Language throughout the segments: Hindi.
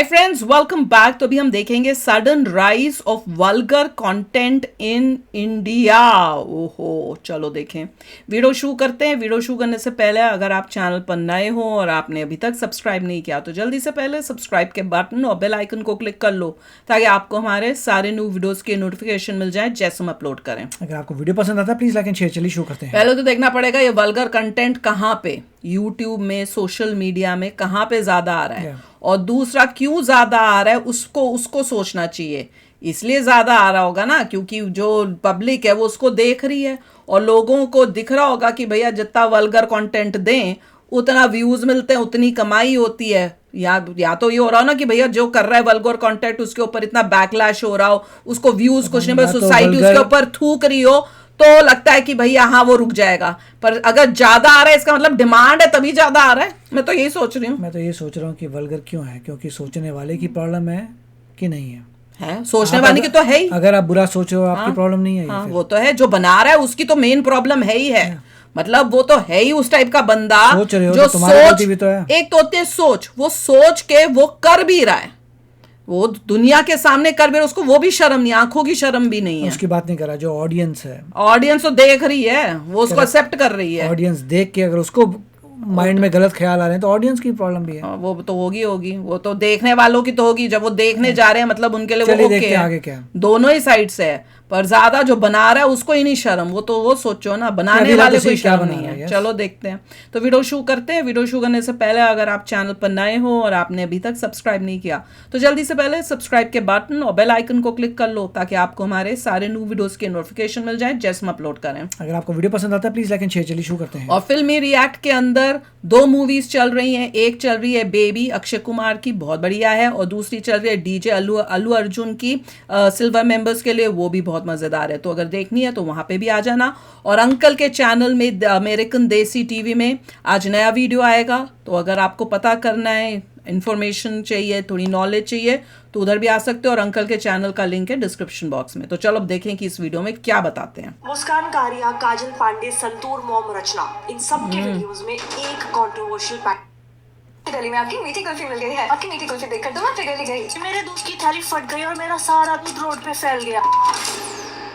Hi friends, welcome back. तो अभी हम देखेंगे sudden rise of vulgar content in India. ओहो, चलो देखें। वीडियो शुरू करते हैं। वीडियो शुरू करने से पहले अगर आप चैनल पर नए हो और आपने अभी तक सब्सक्राइब नहीं किया तो जल्दी से पहले सब्सक्राइब के बटन और बेल आइकन को क्लिक कर लो ताकि आपको हमारे सारे न्यू वीडियोस के नोटिफिकेशन मिल जाए जैसे हम अपलोड करें। अगर आपको वीडियो पसंद आता है प्लीज लाइक एंड शेयर। चलिए शुरू करते हैं। पहले तो देखना पड़ेगा ये वल्गर कंटेंट कहाँ पे, यूट्यूब में, सोशल मीडिया में कहाँ पे ज्यादा आ रहा है और दूसरा क्यों ज्यादा आ रहा है उसको सोचना चाहिए। इसलिए ज्यादा आ रहा होगा ना क्योंकि जो पब्लिक है वो उसको देख रही है और लोगों को दिख रहा होगा कि भैया जितना वल्गर कंटेंट दें उतना व्यूज मिलते हैं, उतनी कमाई होती है। या तो ये हो रहा हो ना कि भैया जो कर रहा है वल्गर कंटेंट उसके ऊपर इतना बैकलैश हो रहा हो, उसको व्यूज कुछ नहीं, सोसाइटी उसके ऊपर थूक रही हो तो लगता है कि भैया हाँ वो रुक जाएगा। पर अगर ज्यादा आ रहा है इसका मतलब डिमांड है तभी ज्यादा आ रहा है। मैं तो यही सोच रही हूँ। मैं तो ये सोच रहा हूँ कि वल्गर क्यों है, क्योंकि सोचने वाले की प्रॉब्लम है कि नहीं है सोचने वाले की तो है ही। अगर आप बुरा सोच रहे हो आपकी प्रॉब्लम नहीं है। हाँ, वो तो है। जो बना रहा है उसकी तो मेन प्रॉब्लम है ही है। मतलब वो तो है ही उस टाइप का बंदा सोच रहे हो जो तो सोच भी तो है। एक तो होती है सोच, वो सोच के वो कर भी रहा है, वो दुनिया के सामने कर भी रहा है, उसको वो भी शर्म नहीं, आंखों की शर्म भी नहीं है। उसकी बात नहीं कर रहा, जो ऑडियंस है, ऑडियंस तो देख रही है, वो उसको एक्सेप्ट कर रही है। ऑडियंस देख के अगर उसको माइंड में गलत ख्याल आ रहे हैं तो ऑडियंस की प्रॉब्लम भी है। वो तो होगी वो तो देखने वालों की तो होगी। जब वो देखने जा रहे हैं मतलब उनके लिए वो ओके है। आगे क्या दोनों ही साइड से है, पर ज्यादा जो बना रहा है उसको ही नहीं शर्म। वो सोचो ना, बनाने वाले को शर्म नहीं है। चलो देखते हैं। तो वीडियो शुरू करते हैं। वीडियो शुरू करने से पहले अगर आप चैनल पर नए हो और आपने अभी तक सब्सक्राइब नहीं किया तो जल्दी से पहले सब्सक्राइब के बटन और बेल आइकन को क्लिक कर लो ताकि आपको हमारे सारे न्यू वीडियोस के नोटिफिकेशन मिल जाए जैसे हम अपलोड करें। अगर आपको वीडियो पसंद आता है प्लीज लाइक एंड शेयर। चलिए शुरू करते हैं। और फिल्मी रिएक्ट के अंदर दो मूवीज चल रही हैं। एक चल रही है बेबी अक्षय कुमार की, बहुत बढ़िया है, और दूसरी चल रही है डीजे अल्लू अर्जुन की सिल्वर मेंबर्स के लिए, वो भी बहुत मजेदार है। तो अगर देखनी है तो वहां पे भी आ जाना। और अंकल के चैनल में द अमेरिकन देसी टीवी में आज नया वीडियो आएगा। तो अगर आपको पता करना है, इंफॉर्मेशन चाहिए, थोड़ी नॉलेज चाहिए तो उधर भी आ सकते हो। और अंकल के चैनल का लिंक है डिस्क्रिप्शन बॉक्स में। तो चलो अब देखें कि इस वीडियो में क्या बताते हैं। मुस्कान कारिया, काजल पांडे, संतूर मॉम, रचना, इन सब के वीडियोस में एक कंट्रोवर्शियल गली में आपकी मीठी कुल्फी मिल गई है। आपकी मीठी कुल्फी देखकर तो मैं पिघल गई। मेरे दोस्त की थाली फट गई और मेरा सारा दूध रोड पे फैल गया।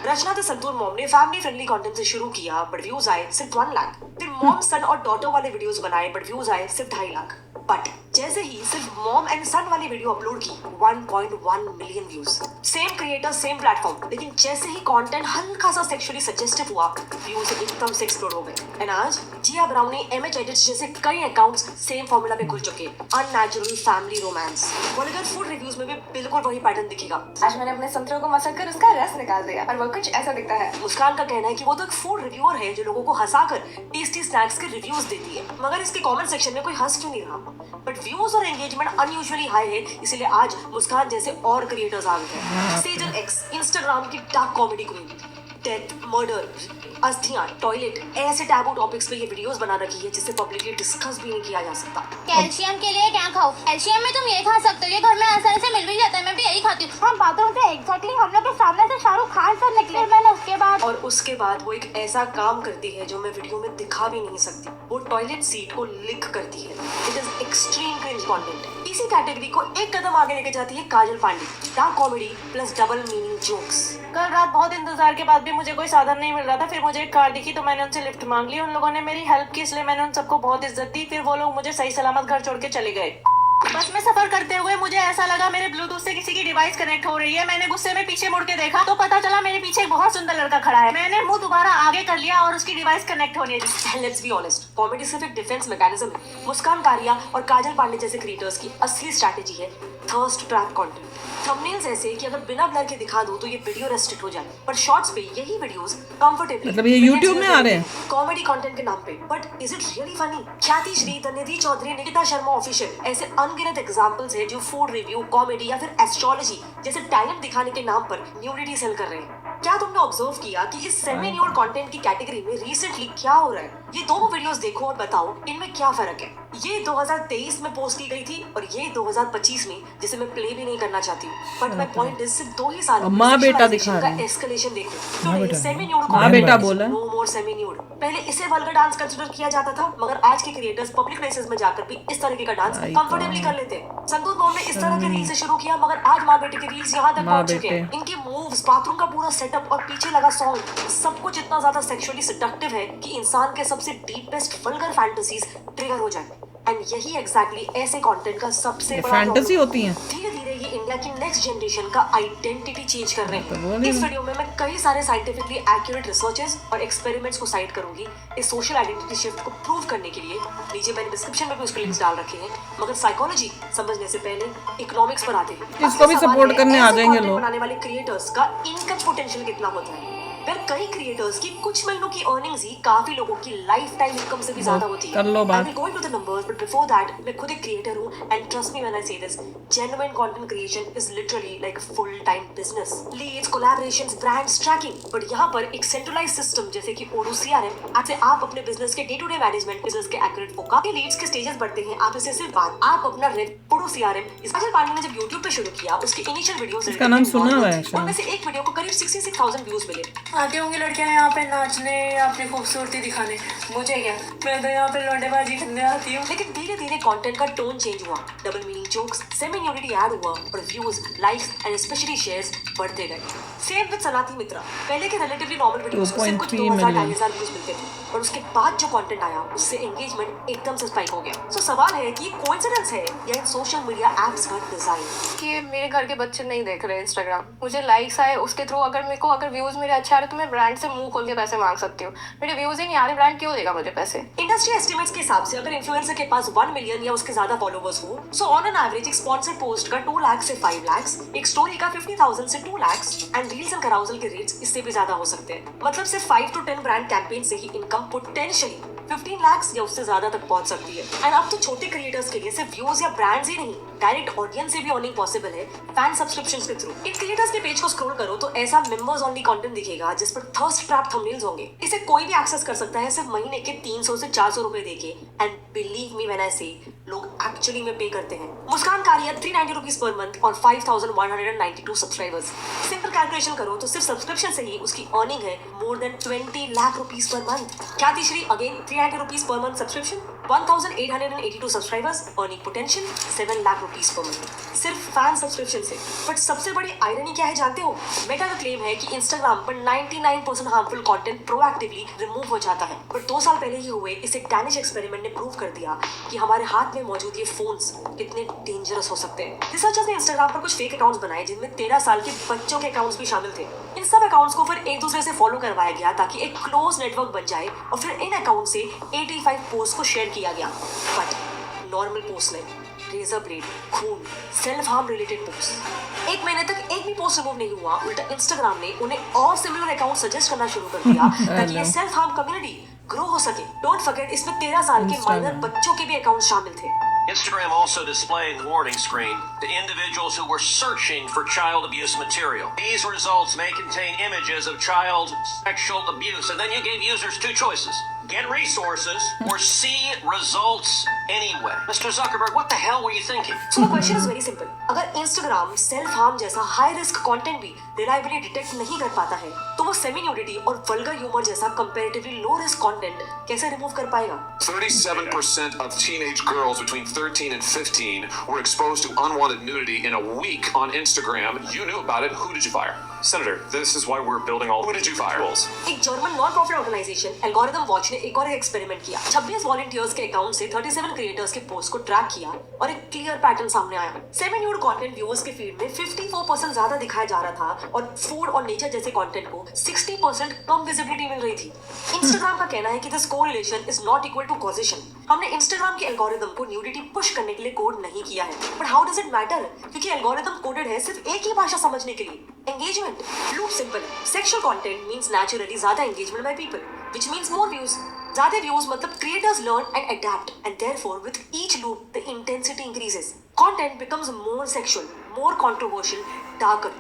रचना तो संतूर मॉम ने फैमिली फ्रेंडली कंटेंट से शुरू किया बट व्यूज आए सिर्फ 1 लाख। फिर मॉम सन और डॉटर वाले वीडियोस बनाए बट व्यूज आए सिर्फ 2.5 लाख। बट जैसे ही सिर्फ मॉम एंड सन वाली वीडियो अपलोड की 1.1 million views. Same creator same platform, लेकिन जैसे ही कंटेंट हल्का सा सेक्सुअली सजेस्टिव हुआ व्यूज एकदम से एक्सप्लोड हो गए। एंड आज जिया ब्राउनी, एमएच एडिट्स जैसे कई अकाउंट्स सेम फॉर्मूला पे खुल चुके। Unnatural family romance, vulgar food reviews में भी बिल्कुल वही पैटर्न दिखेगा। आज मैंने अपने संतरों को मसल कर उसका रस निकाल दिया और वो कुछ ऐसा दिखता है। मुस्कान का कहना है कि वो तो एक फूड रिव्यूअर है जो लोगों को हंसाकर टेस्टी स्नैक्स के रिव्यूज देती है, मगर इसके कमेंट सेक्शन में कोई हंस क्यों नहीं रहा। बट व्यूज और एंगेजमेंट अनयूजुअली हाई है, इसीलिए आज मुस्कान जैसे और क्रिएटर्स आ गए हैं। सेजल एक्स, इंस्टाग्राम की dark comedy queen, death, murder, अस्थियां, टॉयलेट, ऐसे टैबू टॉपिक्स पे ये वीडियोस बना रखी है जिससे पब्लिकली डिस्कस भी नहीं किया जा सकता। कैल्शियम के लिए क्या खाओ? कैल्शियम में तुम ये खा सकते हो, ये घर में आसानी से मिल भी जाता है, मैं भी यही खाती हूँ। हम बाथरूम से एग्जैक्टली हम लोग के सामने से शाहरुख खान सर निकले। मैंने उसके बाद वो एक ऐसा काम करती है जो मैं वीडियो में दिखा भी नहीं सकती। वो टॉयलेट सीट को लिक करती है। It is extreme cringe content. इसी कैटेगरी को एक कदम आगे लेके जाती है Kajal Pandey, dark comedy plus double meaning jokes. कल रात बहुत इंतजार के बाद भी मुझे कोई साधन नहीं मिल रहा था। फिर मुझे एक कार दिखी तो मैंने उनसे लिफ्ट मांग ली। उन लोगों ने मेरी हेल्प की, इसलिए मैंने उन सबको बहुत इज्जत दी। फिर वो लोग मुझे सही सलामत घर छोड़ के चले गए। बस में सफर करते हुए मुझे ऐसा लगा मेरे ब्लूटूथ से किसी की डिवाइस कनेक्ट हो रही है। मैंने गुस्से में पीछे मुड़ के देखा तो पता चला मेरे पीछे एक बहुत सुंदर लड़का खड़ा है। मैंने मुंह दोबारा आगे कर लिया और उसकी डिवाइस कनेक्ट होने दी। लेट्स बी ऑनेस्ट, कॉमेडी सिर्फ एक डिफेंस मैकेनिज्म है। मुस्कान कारिया और काजल पांडे जैसे क्रिएटर्स की असली स्ट्रैटेजी है थर्स्ट ट्रैप कंटेंट। थंबनेल्स ऐसे कि अगर बिना ब्लर के दिखा दूं तो ये वीडियो रेस्ट्रिक्ट हो जाए, पर शॉर्ट्स पे यही वीडियोस कंफर्टेबली मतलब ये YouTube में आ रहे हैं कॉमेडी कंटेंट के नाम पे। But is it really funny? ख्याति श्री, तनिधि चौधरी, निकिता शर्मा ऑफिशियल, ऐसे अनगिनत एग्जांपल्स है जो फूड रिव्यू, कॉमेडी या फिर एस्ट्रोलॉजी जैसे टैलेंट दिखाने के नाम पर न्यूडिटी सेल कर रहे हैं। क्या तुमने ऑब्जर्व किया कि इस सेमी न्यूड कंटेंट की कैटेगरी में रिसेंटली क्या हो रहा है? ये दोनों वीडियोस देखो और बताओ इनमें क्या फर्क है। ये 2023 में पोस्ट की गई थी और ये 2025 में, जिसे मैं प्ले भी नहीं करना चाहती हूँ, बट माय पॉइंट इज सिर्फ 2 ही साल में माँ बेटा दिखा रहे हैं। एस्केलेशन देखो। माँ बेटा। सेमी न्यूड माँ बेटा बोला। नो मोर सेमी न्यूड। पहले इसे वल्गर डांस कंसीडर किया जाता था, मगर आज के क्रिएटर्स पब्लिक प्लेसेस में जाकर भी इस तरीके का डांस कंफर्टेबली कर लेते हैं। संतूर मॉम ने इस तरह के रील से शुरू किया, मगर आज माँ बेटे के रील्स यहाँ तक पहुंच चुके हैं। इनके मूव्स, बाथरूम का पूरा सेटअप और पीछे लगा सॉन्ग, सब कुछ इतना ज्यादा सेक्सुअली सेडक्टिव है कि इंसान के सबसे डीपेस्ट वल्गर फैंटेसीज ट्रिगर हो जाए। एंड यही एग्जैक्टली ऐसे कंटेंट का सबसे बड़ा फैंटेसी problem होती हैं। धीरे धीरे ये इंडिया की नेक्स्ट जनरेशन का आइडेंटिटी चेंज कर रहे वो हैं। नहीं इस वीडियो में मैं कई सारे साइंटिफिकली एक्यूरेट रिसर्चेस और एक्सपेरिमेंट्स को साइट करूंगी इस सोशल आइडेंटिटी शिफ्ट को प्रूव करने के लिए। नीचे मैंने डिस्क्रिप्शन में भी उसके लिंक्स डाल रखे हैं, मगर साइकोलॉजी समझने से पहले इकोनॉमिक्स पर आते हैं। इसको भी सपोर्ट करने आ जाएंगे लोग। बनाने वाले क्रिएटर्स का इनकम पोटेंशियल कितना होता है? फिर कई क्रिएटर्स की कुछ महीनों की अर्निंग्स ही काफी लोगों की लाइफ टाइम इनकम से भी ज्यादा होती है। कर लो बात। I will go into the numbers, but before that, मैं खुद एक क्रिएटर हूँ and trust me when I say this, genuine content creation is literally like a full-time business. Leads, collaborations, brands, tracking. But यहाँ पर एक centralized system जैसे कि Odoo CRM, आज से आप अपने business के day-to-day management, business के accurate forecast, के leads के stages बढ़ते हैं। आप इसे सिर्फ बात, आप अपना Odoo CRM, अजय पांडे ने जब YouTube पे शुरू किया, उसके initial videos इसका नाम सुना हुआ है शायद। उनमें से एक वीडियो को करीब 66,000 व्यूज मिले। आती होंगी लड़कियां यहाँ पे नाचने, अपनी खूबसूरती दिखाने, मुझे क्या, मैं तो यहाँ पे लौंडेबाजी करने आती हूँ। लेकिन धीरे धीरे कंटेंट का टोन चेंज हुआ, double meaning jokes, semi nudity add हुआ और views, likes and specially shares बढ़ते गए। सेम विद सनाती मित्रा, पहले के रिलेटिवली नॉर्मल वीडियोस को सिर्फ कुछ 2000-2500 व्यूज मिलते थे, और उसके बाद जो कंटेंट आया उससे एंगेजमेंट एकदम से स्पाइक हो गया। सो सवाल है कि कोइंसिडेंस है या इन सोशल मीडिया एप्स का डिजाइन? कि मेरे घर के बच्चे नहीं देख रहे इंस्टाग्राम, मुझे लाइक्स आए उसके थ्रू, अगर मेरे को अगर व्यूज मेरे अच्छे आ रहे तो मैं ब्रांड से मुंह खोल के पैसे मांग सकती हूँ। मेरे व्यूज ही नहीं आ रहे, ब्रांड क्यों देगा मुझे पैसे? इंडस्ट्री एस्टिमेट्स के हिसाब से अगर इन्फ्लुएंसर के पास 1 मिलियन या उसके ज्यादा फॉलोवर्स हो, सो ऑन एन एवरेज एक स्पॉन्सर्ड पोस्ट का 2 लाख से 5 लाख, एक स्टोरी का 50,000 से 2 लाख एंड रील्स एंड कराउजल के रेट्स इससे भी ज्यादा हो सकते हैं। मतलब सिर्फ 5 to 10 ब्रांड कैंपेन से ही इनकम पोटेंशियली 15 लाख या उससे ज्यादा तक पहुंच सकती है। एंड अब तो छोटे क्रिएटर्स के लिए सिर्फ व्यूज या ब्रांड्स ही नहीं, डायरेक्ट ऑडियंस से भी अर्निंग पॉसिबल है फैन सब्सक्रिप्शंस के थ्रू। इन क्रिएटर्स के पेज को स्क्रॉल करो तो ऐसा मेंबर्स ओनली कंटेंट दिखेगा जिस पर थर्स्ट ट्रैप थंबनेल्स होंगे। इसे कोई भी एक्सेस कर सकता है सिर्फ महीने के 300 से 400 रुपए देके। And believe me when I से, लोग एक्चुअली में पे करते हैं। मुस्कान कारिया 390 रुपीज पर मंथ और 5192 सब्सक्राइबर्स। सिंपल कैलकुलेशन करो तो सिर्फ सब्सक्रिप्शन से ही उसकी अर्निंग है more than 20 lakh rupees per month. Khyati Shree again 390 rupees per month subscription, 1882 subscribers, earning potential 7 lakh rupees per month सिर्फ फैन सब्सक्रिप्शन से। बट सबसे बड़ी आयरनी क्या है जानते हो? मेटा का क्लेम है कि इंस्टाग्राम पर 99% हार्मफुल कंटेंट प्रोएक्टिवली रिमूव हो जाता है। बट 2 साल पहले ही हुए इस एक डैनिश एक्सपेरिमेंट ने प्रूव कर दिया कि हमारे हाथ में मौजूद ये फोन्स कितने डेंजरस हो सकते हैं। रिसर्चर्स ने इंस्टाग्राम पर कुछ फेक अकाउंट्स बनाए जिनमें 13 साल के बच्चों के अकाउंट्स भी शामिल थे। इन सब अकाउंट्स को फिर एक दूसरे से फॉलो करवाया गया ताकि एक क्लोज नेटवर्क बन जाए और फिर इन अकाउंट से 85 पोस्ट को शेयर किया गया। बट नॉर्मल पोस्ट नहीं, रेजर ब्लेड, खून, सेल्फ हार्म रिलेटेड पोस्ट। 1 महीने तक एक भी पोस्ट रिमूव नहीं हुआ, उल्टा इंस्टाग्राम ने उन्हें और सिमिलर अकाउंट सजेस्ट करना शुरू कर दिया ताकि ये सेल्फ हार्म कम्युनिटी ग्रो हो सके। डोंट फॉरगेट इसमें 13 साल के माइनर बच्चों के भी अकाउंट शामिल थे। Instagram also displaying warning screen to individuals who were searching for child abuse material. These results may contain images of child sexual abuse, and then you gave users 2 choices. Get resources or see results anyway. Mr. Zuckerberg, what the hell were you thinking? So the question is very simple. अगर Instagram सेल्फ हार्म जैसा हाई रिस्क कंटेंट भी रिलायबली डिटेक्ट नहीं कर पाता है, तो वो सेमी न्यूडिटी और वल्गर ह्यूमर जैसा कंपैरेटिवली लो रिस्क कंटेंट कैसे रिमूव कर पाएगा? 37% of teenage girls between 13 and 15 were exposed to unwanted nudity in a week on Instagram. You knew about it. Who did you fire? Senator, this is why we're building all. Who did you fire? एक German non profit organization algorithm watch ने एक और एक्सपेरिमेंट किया। 26 वॉलंटियर्स के अकाउंट से 37 क्रिएटर्स के पोस्ट को ट्रैक किया और एक क्लियर पैटर्न सामने आया। सेमी न्यूड कंटेंट व्यूअर्स के फीड में 54% ज्यादा दिखाया जा रहा था और फूड और नेचर जैसे कंटेंट को 60% कम विजिबिलिटी मिल रही थी। इंस्टाग्राम का कहना है कि this correlation is not equal to causation. हमने इंस्टाग्राम के एल्गोरिथम को न्यूडिटी पुश करने के लिए कोड नहीं किया है, but how does it matter? क्योंकि एल्गोरिथम कोडेड है सिर्फ एक ही भाषा समझने के लिए, एंगेजमेंट। लूप सिंपल है, सेक्सुअल कंटेंट मींस नेचुरली ज्यादा engagement by people, which means more views. ज्यादा व्यूज मतलब creators learn and adapt, and therefore with each loop the intensity increases. Content becomes more sexual, more controversial, darker.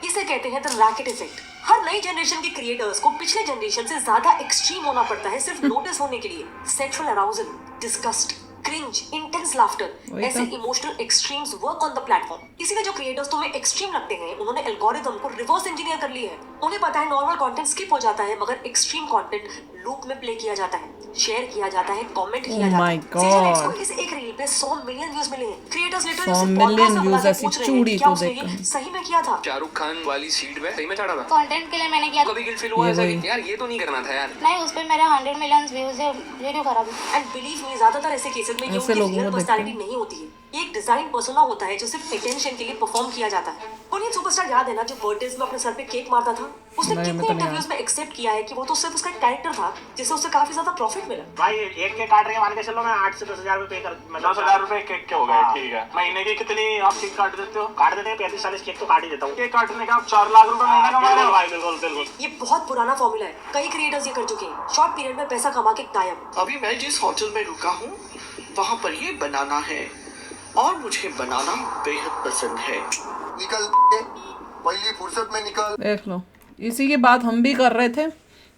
इसे कहते हैं द रैकेट इफेक्ट। हर नई जनरेशन के क्रिएटर्स को पिछले जनरेशन से ज्यादा एक्सट्रीम होना पड़ता है सिर्फ नोटिस होने के लिए। Sexual arousal, disgust, cringe, intense laughter, ऐसे emotional extremes work on the platform. इसीलिए जो क्रिएटर्स तुम्हें एक्सट्रीम लगते हैं, उन्होंने एल्गोरिदम को रिवर्स इंजीनियर कर लिया है। उन्हें पता है नॉर्मल कंटेंट स्किप हो जाता है, मगर एक्सट्रीम कंटेंट लूप में प्ले किया जाता है, शेयर किया जाता है, कमेंट किया जाता है। सीजन 6 को इस एक रील पे 100 मिलियन व्यूज मिले हैं। क्रिएटर्स लिटरली 100 मिलियन व्यूज ऐसी चूड़ी को देखकर सही में किया था। शाहरुख खान वाली सीट पे सही में चढ़ा था। कंटेंट के लिए मैंने किया। कभी गिल्ट फील हुआ ऐसा कि यार ये तो नहीं करना था यार? नहीं, उस पे मेरा 100 मिलियन व्यूज है, वीडियो खराब है। एंड बिलीव मी, ज्यादातर ऐसे केसेस में ये उनकी रियल पर्सनालिटी नहीं होती है, ये एक डिजाइन पर्सोना होता है जो सिर्फ अटेंशन के लिए परफॉर्म किया जाता है। कोरियन सुपरस्टार याद है ना, जो बर्थडेज में अपने सर पे केक मारता था? उसने कितने इंटरव्यूज में एक्सेप्ट किया है कि वो तो सिर्फ उसका कैरेक्टर था, जिससे उसे काफी ज्यादा प्रॉफिट मिला। भाई एक केक काट रहे हैं, मान के चलो मैं 8 से 10,000 रुपए पे कर, मतलब 10,000 रुपए केक के हो गए। ठीक है, महीने की कितनी आप केक काट देते हो? काट देते हैं 35-40 केक तो काट ही देता हूँ। केक काटने का आप 4 लाख रुपए महीने कमा रहे हो भाई। बिल्कुल बिल्कुल, ये बहुत पुराना फॉर्मूला है, कई क्रिएटर्स ये कर चुके हैं, शॉर्ट पीरियड में पैसा कमा के गायब। अभी मैं जिस होटल में रुका हूँ वहाँ पर ये बनाना है और मुझे बनाना बेहद पसंद है। निकल पहली फुर्सत में निकल। देख लो, इसी की बात हम भी कर रहे थे,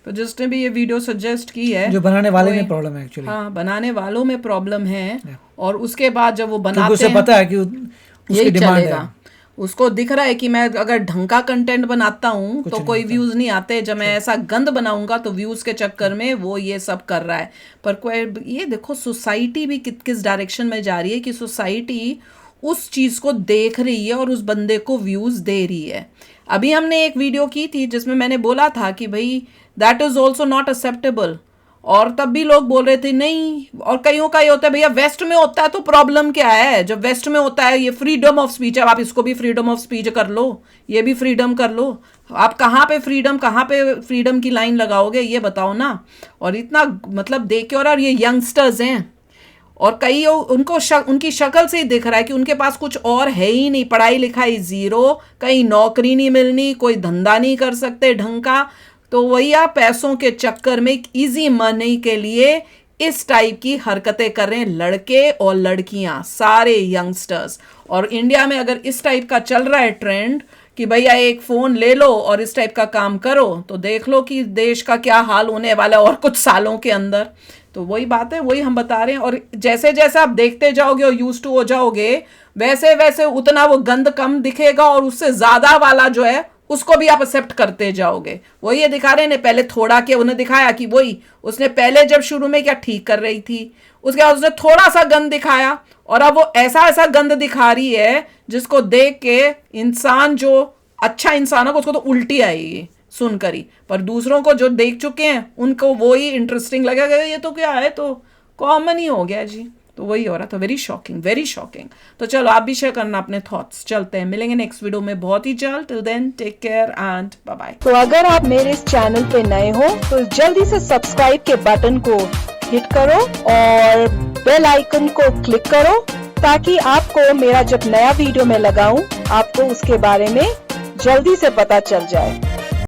तो जिसने भी ये वीडियो सजेस्ट की है, जो बनाने वाले में प्रॉब्लम है एक्चुअली। हाँ, बनाने वालों में प्रॉब्लम है। और उसके बाद जब वो बनाते उसे हैं, पता है कि उसकी डिमांड है, उसको दिख रहा है कि मैं अगर ढंग का कंटेंट बनाता हूँ तो कोई व्यूज नहीं आते, जब मैं ऐसा गंद बनाऊंगा तो व्यूज के चक्कर में वो ये सब कर रहा है। पर कोई ये देखो, सोसाइटी भी किस डायरेक्शन में जा रही है कि सोसाइटी उस चीज को देख रही है और उस बंदे को व्यूज दे रही है। अभी हमने एक वीडियो की थी जिसमें मैंने बोला था कि भाई that is also not acceptable, और तब भी लोग बोल रहे थे नहीं। और कईयों का ये होता है भैया वेस्ट में होता है तो प्रॉब्लम क्या है? जब वेस्ट में होता है ये फ्रीडम ऑफ स्पीच है, आप इसको भी फ्रीडम ऑफ स्पीच कर लो, ये भी फ्रीडम कर लो। आप कहाँ पे फ्रीडम की लाइन लगाओगे ये बताओ ना। और इतना मतलब देख के, और ये यंगस्टर्स हैं और कई उनको उनकी शक्ल से ही दिख रहा है कि उनके पास कुछ और है ही नहीं, पढ़ाई लिखाई जीरो, कहीं नौकरी नहीं मिलनी, कोई धंधा नहीं कर सकते ढंग का। तो वही आप पैसों के चक्कर में इजी मनी के लिए इस टाइप की हरकतें कर रहे हैं लड़के और लड़कियां, सारे यंगस्टर्स। और इंडिया में अगर इस टाइप का चल रहा है ट्रेंड कि भैया एक फ़ोन ले लो और इस टाइप का काम करो, तो देख लो कि देश का क्या हाल होने वाला है और कुछ सालों के अंदर। तो वही बात है, वही हम बता रहे हैं। और जैसे जैसे आप देखते जाओगे और यूज्ड टू हो जाओगे, वैसे वैसे उतना वो गंद कम दिखेगा और उससे ज़्यादा वाला जो है उसको भी आप एक्सेप्ट करते जाओगे। वही ये दिखा रहे हैं, पहले थोड़ा के उन्हें दिखाया कि वही उसने पहले जब शुरू में क्या ठीक कर रही थी, उसके बाद उसने थोड़ा सा गंद दिखाया और अब वो ऐसा गंद दिखा रही है जिसको देख के इंसान जो अच्छा इंसान होगा उसको तो उल्टी आएगी सुनकर ही। पर दूसरों को जो देख चुके हैं उनको वही इंटरेस्टिंग लगेगा, ये तो क्या है, तो कॉमन ही हो गया जी। तो वही हो रहा था, वेरी शॉकिंग। तो चलो आप भी शेयर करना अपने थॉट्स। चलते हैं, मिलेंगे नेक्स्ट वीडियो में बहुत ही जल्द। Till then take care and bye bye. तो अगर आप मेरे इस चैनल पे नए हो तो जल्दी से सब्सक्राइब के बटन को हिट करो और बेल आइकन को क्लिक करो ताकि आपको मेरा जब नया वीडियो मैं लगाऊं आपको उसके बारे में जल्दी से पता चल जाए।